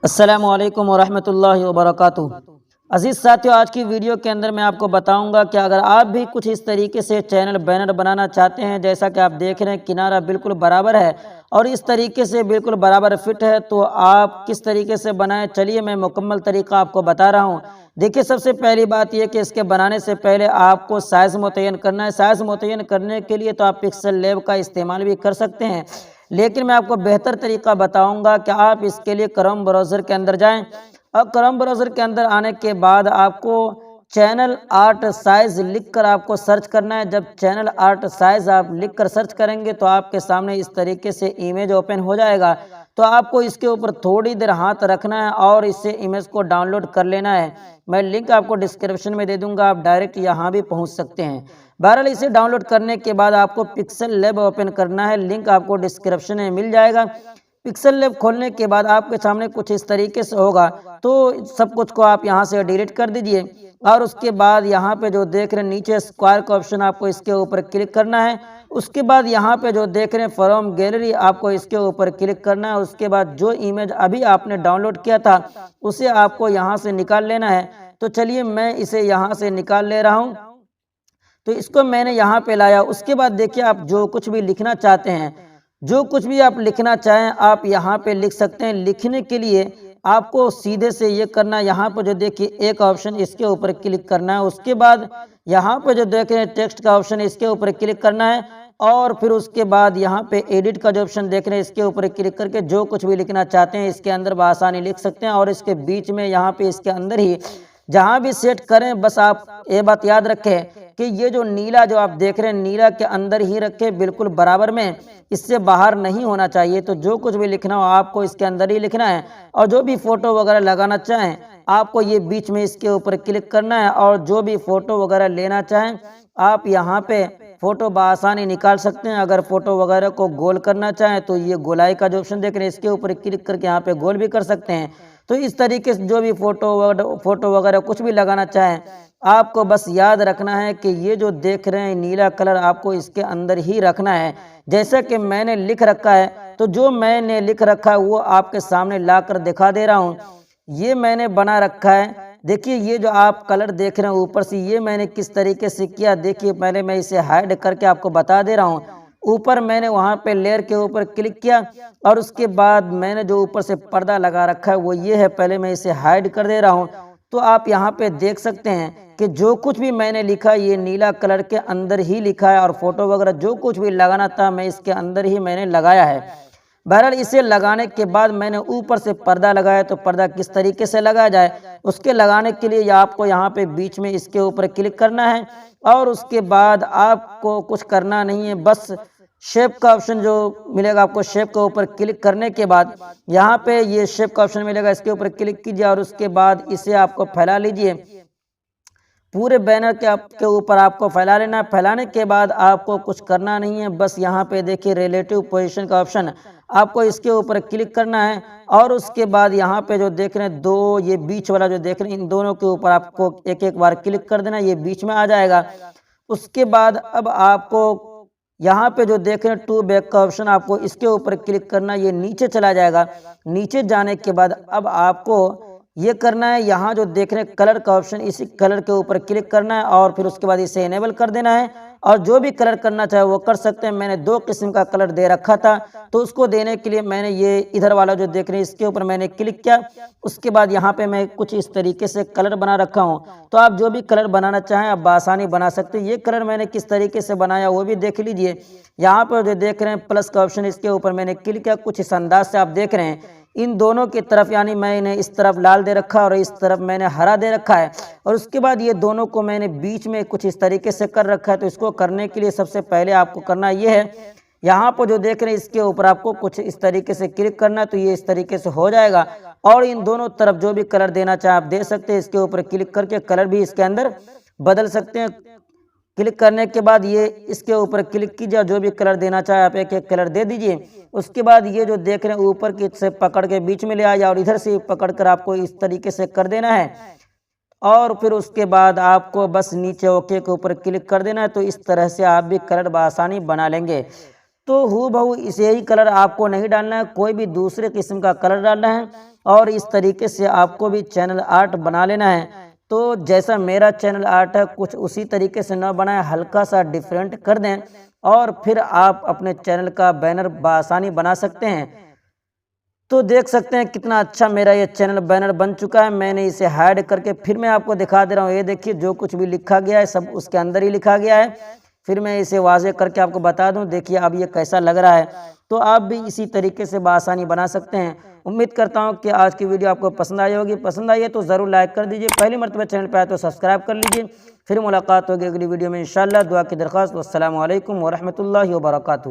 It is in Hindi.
अस्सलामुअलैकुम वरहमतुल्लाहि वबरकातुहू। अजीज़ साथियों, आज की वीडियो के अंदर मैं आपको बताऊंगा कि अगर आप भी कुछ इस तरीके से चैनल बैनर बनाना चाहते हैं, जैसा कि आप देख रहे हैं किनारा बिल्कुल बराबर है और इस तरीके से बिल्कुल बराबर फिट है, तो आप किस तरीके से बनाएं, चलिए मैं मुकम्मल तरीका आपको बता रहा हूं। देखिए, सबसे पहली बात यह कि इसके बनाने से पहले आपको साइज़ मुतय्यन करना है। साइज़ मुतय्यन करने के लिए तो आप पिक्सल लैब का इस्तेमाल भी कर सकते हैं, लेकिन मैं आपको बेहतर तरीका बताऊंगा कि आप इसके लिए क्रोम ब्राउज़र के अंदर जाएं और क्रोम ब्राउज़र के अंदर आने के बाद आपको चैनल आर्ट साइज़ लिखकर आपको सर्च करना है। जब चैनल आर्ट साइज़ आप लिखकर सर्च करेंगे तो आपके सामने इस तरीके से इमेज ओपन हो जाएगा। तो आपको इसके ऊपर थोड़ी देर हाथ रखना है और इससे इमेज को डाउनलोड कर लेना है। मैं लिंक आपको डिस्क्रिप्शन में दे दूंगा, आप डायरेक्ट यहाँ भी पहुँच सकते हैं। बहरहाल इसे डाउनलोड करने के बाद आपको पिक्सल लैब ओपन करना है, लिंक आपको डिस्क्रिप्शन में मिल जाएगा। पिक्सल लैब खोलने के बाद आपके सामने कुछ इस तरीके से होगा, तो सब कुछ को आप यहां से डिलीट कर दीजिए और उसके बाद यहां पे जो देख रहे हैं नीचे स्क्वायर का ऑप्शन, आपको इसके ऊपर क्लिक करना है। उसके बाद यहां पे जो देख रहे हैं फ्रॉम गैलरी, आपको इसके ऊपर क्लिक करना है। उसके बाद जो इमेज अभी आपने डाउनलोड किया था उसे आपको यहां से निकाल लेना है। तो चलिए मैं इसे यहां से निकाल ले रहा हूं। तो इसको मैंने यहाँ पे लाया। उसके बाद देखिए, आप जो कुछ भी लिखना चाहते हैं, जो कुछ भी आप लिखना चाहें आप यहाँ पे लिख सकते हैं। लिखने के लिए आपको सीधे से ये करना है, यहाँ पर जो देखिए एक ऑप्शन, इसके ऊपर क्लिक करना है। उसके बाद यहाँ पे जो देख रहे हैं टेक्स्ट का ऑप्शन, इसके ऊपर क्लिक करना है और फिर उसके बाद यहाँ पे एडिट का जो ऑप्शन देख रहे हैं इसके ऊपर क्लिक करके जो कुछ भी लिखना चाहते हैं इसके अंदर बआसानी लिख सकते हैं। और इसके बीच में यहाँ पे इसके अंदर ही जहां भी सेट करें, बस आप ये बात याद रखें कि ये जो नीला जो आप देख रहे हैं नीला के अंदर ही रखें, बिल्कुल बराबर में, इससे बाहर नहीं होना चाहिए। तो जो कुछ भी लिखना हो आपको इसके अंदर ही लिखना है और जो भी फोटो वगैरह लगाना चाहें आपको ये बीच में इसके ऊपर क्लिक करना है और जो भी फोटो वगैरह लेना चाहें आप यहाँ पे फोटो बआसानी निकाल सकते हैं। अगर फोटो वगैरह को गोल करना चाहें तो ये गोलाई का जो ऑप्शन देख रहे हैं इसके ऊपर क्लिक करके यहाँ पे गोल भी कर सकते हैं। तो इस तरीके से जो भी फोटो वगैरह कुछ भी लगाना चाहें आपको बस याद रखना है कि ये जो देख रहे हैं नीला कलर आपको इसके अंदर ही रखना है। जैसा कि मैंने लिख रखा है, तो जो मैंने लिख रखा है वो आपके सामने लाकर दिखा दे रहा हूँ। ये मैंने बना रखा है। देखिए, ये जो आप कलर देख रहे हैं ऊपर से, ये मैंने किस तरीके से किया, देखिए पहले मैं इसे हाइड करके आपको बता दे रहा हूँ। ऊपर मैंने वहां पे लेयर के ऊपर क्लिक किया और उसके बाद मैंने जो ऊपर से पर्दा लगा रखा है वो ये है। पहले मैं इसे हाइड कर दे रहा हूं। तो आप यहाँ पे देख सकते हैं कि जो कुछ भी मैंने लिखा ये नीला कलर के अंदर ही लिखा है और फोटो वगैरह जो कुछ भी लगाना था मैं इसके अंदर ही मैंने लगाया है। बहरहाल इसे लगाने के बाद मैंने ऊपर से पर्दा लगाया। तो पर्दा किस तरीके से लगाया जाए, उसके लगाने के लिए आपको यहाँ पे बीच में इसके ऊपर क्लिक करना है और उसके बाद आपको कुछ करना नहीं है, बस शेप का ऑप्शन जो मिलेगा आपको, शेप के ऊपर क्लिक करने के बाद यहाँ पे ये शेप का ऑप्शन मिलेगा, इसके ऊपर क्लिक कीजिए और उसके बाद इसे आपको फैला लीजिए। पूरे बैनर के ऊपर आपको फैला लेना है। फैलाने के बाद आपको कुछ करना नहीं है, बस यहाँ पे देखिए रिलेटिव पोजीशन का ऑप्शन, आपको इसके ऊपर क्लिक करना है और उसके बाद यहाँ पे जो देख रहे हैं दो, ये बीच वाला जो देख रहे हैं इन दोनों के ऊपर आपको एक एक बार क्लिक कर देना, ये बीच में आ जाएगा। उसके बाद अब आपको यहाँ पे जो देख रहे हैं टू बैक का ऑप्शन, आपको इसके ऊपर क्लिक करना, ये नीचे चला जाएगा। नीचे जाने के बाद अब आपको ये करना है, यहाँ जो देख रहे हैं कलर का ऑप्शन, इसी कलर के ऊपर क्लिक करना है और फिर उसके बाद इसे इनेबल कर देना है और जो भी कलर करना चाहे वो कर सकते हैं। मैंने दो किस्म का कलर दे रखा था तो उसको देने के लिए मैंने ये इधर वाला जो देख रहे हैं इसके ऊपर मैंने क्लिक किया। उसके बाद यहाँ पे मैं कुछ इस तरीके से कलर बना रखा हूँ। तो आप जो भी कलर बनाना चाहें आप बआसानी बना सकते हैं। ये कलर मैंने किस तरीके से बनाया वो भी देख लीजिए। यहाँ पर जो देख रहे हैं प्लस का ऑप्शन, इसके ऊपर मैंने क्लिक किया। कुछ इस अंदाज से आप देख रहे हैं इन दोनों की तरफ, यानी मैंने इस तरफ लाल दे रखा और इस तरफ मैंने हरा दे रखा है और उसके बाद ये दोनों को मैंने बीच में कुछ इस तरीके से कर रखा है। तो इसको करने के लिए सबसे पहले आपको करना ये है, यहाँ पर जो देख रहे हैं इसके ऊपर आपको कुछ इस तरीके से क्लिक करना है, तो ये इस तरीके से हो जाएगा। और इन दोनों तरफ जो भी कलर देना चाहे आप दे सकते हैं। इसके ऊपर क्लिक करके कलर भी इसके अंदर बदल सकते हैं। क्लिक करने के बाद ये इसके ऊपर क्लिक कीजिए, जो भी कलर देना चाहे आप एक एक कलर दे दीजिए। उसके बाद ये जो देख रहे हैं ऊपर की से पकड़ के बीच में ले आइए और इधर से पकड़ कर आपको इस तरीके से कर देना है और फिर उसके बाद आपको बस नीचे ओके के ऊपर क्लिक कर देना है। तो इस तरह से आप भी कलर बआसानी बना लेंगे। तो हूबहू इसे ही कलर आपको नहीं डालना है, कोई भी दूसरे किस्म का कलर डालना है और इस तरीके से आपको भी चैनल आर्ट बना लेना है। तो जैसा मेरा चैनल आर्ट है कुछ उसी तरीके से न बनाएं, हल्का सा डिफरेंट कर दें और फिर आप अपने चैनल का बैनर बआसानी बना सकते हैं। तो देख सकते हैं कितना अच्छा मेरा ये चैनल बैनर बन चुका है। मैंने इसे हाइड करके फिर मैं आपको दिखा दे रहा हूँ। ये देखिए जो कुछ भी लिखा गया है सब उसके अंदर ही लिखा गया है। फिर मैं इसे वाज़ेह करके आपको बता दूं, देखिए अब ये कैसा लग रहा है। तो आप भी इसी तरीके से बआसानी बना सकते हैं। उम्मीद करता हूं कि आज की वीडियो आपको पसंद आई होगी। पसंद आई है तो ज़रूर लाइक कर दीजिए, पहली मरतबा चैनल पर आए तो सब्सक्राइब कर लीजिए। फिर मुलाकात होगी अगली वीडियो में इंशाअल्लाह। दुआ की दरख्वास्त। वस्सलामु अलैकुम वरहमतुल्लाहि वबरकातुहू।